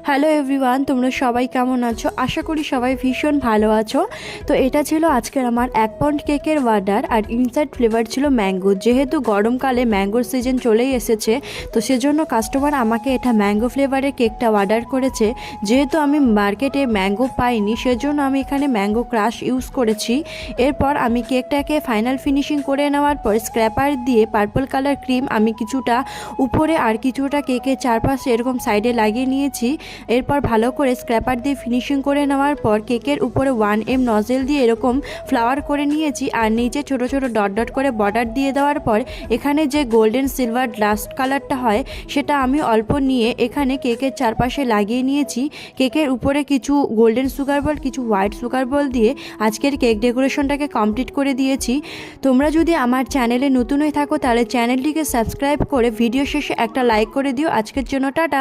Hello everyone, তোমরা সবাই কেমন আছো? আশা করি সবাই ভীষণ ভালো আছো। তো এটা ছিল আজকের আমার 1 পাউন্ড কেকের অর্ডার, আর ইনসাইড ফ্লেভার ছিল ম্যাঙ্গো। যেহেতু গরমকালে ম্যাঙ্গোর সিজন চলেই এসেছে, তো সেজন্য কাস্টমার আমাকে এটা ম্যাঙ্গো ফ্লেভারের কেকটা অর্ডার করেছে। যেহেতু আমি মার্কেটে ম্যাঙ্গো পাইনি, সেজন্য আমি এখানে ম্যাঙ্গো ক্রাশ ইউজ করেছি। এরপর আমি কেকটাকে ফাইনাল ফিনিশিং করে নেওয়ার পর স্ক্র্যাপার দিয়ে পার্পল কালার ক্রিম আমি কিছুটা উপরে আর কিছুটা কেকের চারপাশে এরকম সাইডে লাগিয়ে নিয়েছি। এরপর ভালো করে স্ক্র্যাপার দিয়ে ফিনিশিং করে নেওয়ার পর কেকের উপরে 1M নজেল দিয়ে এরকম ফ্লাওয়ার করে নিয়েছি, আর নিচে ছোট ছোট ডট ডট করে বর্ডার দিয়ে দেওয়ার পর এখানে যে গোল্ডেন সিলভার ডাস্ট কালারটা হয় সেটা আমি অল্প নিয়ে এখানে কেকের চারপাশে লাগিয়ে নিয়েছি। কেকের উপরে কিছু গোল্ডেন সুগার বল, কিছু হোয়াইট সুগার বল দিয়ে আজকের কেক ডেকোরেশনটাকে কমপ্লিট করে দিয়েছি। তোমরা যদি আমার চ্যানেলে নতুন হয়ে থাকো তাহলে চ্যানেলটিকে সাবস্ক্রাইব করে ভিডিও শেষে একটা লাইক করে দিও। আজকের জন্য টাটা।